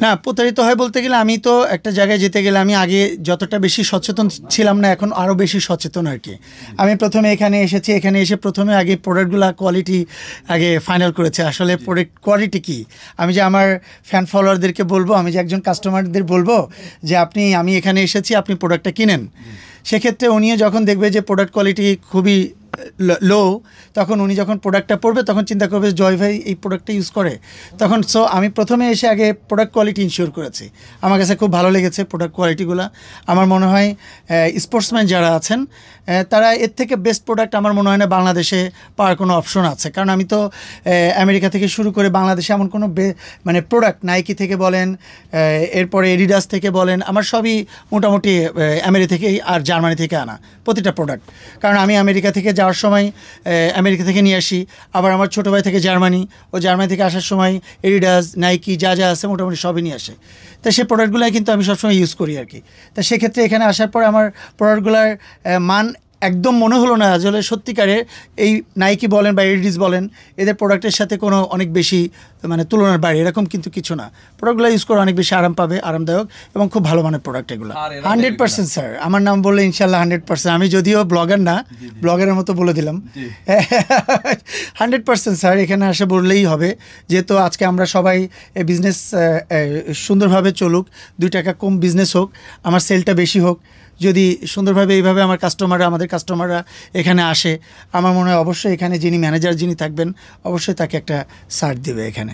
না, প্রতারিত হয় বলতে গেলে আমি তো একটা জায়গায় যেতে গেলে আমি আগে যতটা বেশি সচেতন ছিলাম না, এখন আরও বেশি সচেতন আর কি। আমি প্রথমে এখানে এসেছি, এখানে এসে প্রথমে আগে প্রোডাক্টগুলো কোয়ালিটি আগে ফাইনাল করেছে। আসলে প্রোডাক্ট কোয়ালিটি কী, আমি যে আমার ফ্যান ফলোয়ারদেরকে বলবো, আমি যে একজন কাস্টমারদের বলবো যে আমি এখানে এসেছি, আপনি প্রোডাক্টটা কিনেন। সেক্ষেত্রে উনিও যখন দেখবে যে প্রোডাক্ট কোয়ালিটি খুবই লো, তখন উনি যখন প্রোডাক্টটা পড়বে তখন চিন্তা করবে জয় ভাই এই প্রোডাক্টটা ইউজ করে। তখন আমি প্রথমে এসে আগে প্রোডাক্ট কোয়ালিটি ইনশিওর করেছি। আমার কাছে খুব ভালো লেগেছে প্রোডাক্ট কোয়ালিটিগুলো। আমার মনে হয় স্পোর্টসম্যান যারা আছেন তারা এর থেকে বেস্ট প্রোডাক্ট আমার মনে হয় না বাংলাদেশে পাওয়ার কোনো অপশন আছে। কারণ আমি তো আমেরিকা থেকে শুরু করে বাংলাদেশে এমন কোনো মানে প্রোডাক্ট, নাইকি থেকে বলেন, এরপরে এডিডাস থেকে বলেন, আমার সবই মোটামুটি আমেরিকা থেকেই আর জার্মানি থেকে আনা প্রতিটা প্রোডাক্ট। কারণ আমি আমেরিকা থেকে যাওয়ার সময় আমেরিকা থেকে নিয়ে আসি, আবার আমার ছোটো ভাই থেকে জার্মানি, ও জার্মানি থেকে আসার সময় এডিডাস, নাইকি যা যা আছে মোটামুটি সবই নিয়ে আসে। তো সেই প্রোডাক্টগুলোই কিন্তু আমি সবসময় ইউজ করি আর কি। তা সেক্ষেত্রে এখানে আসার পর আমার প্রোডাক্টগুলোর মান একদম মনে হলো না আসলে সত্যিকারের এই নাইকি বলেন বা এডিডাস বলেন, এদের প্রোডাক্টের সাথে কোনো অনেক বেশি মানে তুলনার বাইরে এরকম কিন্তু কিছু না। প্রোডাক্টগুলো ইউজ করে অনেক বেশি আরাম পাবে, আরামদায়ক এবং খুব ভালো মানের প্রোডাক্ট এগুলো। 100% স্যার, আমার নাম বললে ইনশাল্লাহ 100%। আমি যদিও ব্লগার না, ব্লগারের মতো বলে দিলাম। 100% স্যার, এখানে আসে বললেই হবে। যেহেতু আজকে আমরা সবাই বিজনেস সুন্দরভাবে চলুক, 2 টাকা কম বিজনেস হোক, আমার সেলটা বেশি হোক, যদি সুন্দরভাবে এইভাবে আমাদের কাস্টমাররা এখানে আসে, আমার মনে হয় অবশ্যই এখানে যিনি ম্যানেজার যিনি থাকবেন অবশ্যই তাকে একটা ছাড় দেবে এখানে।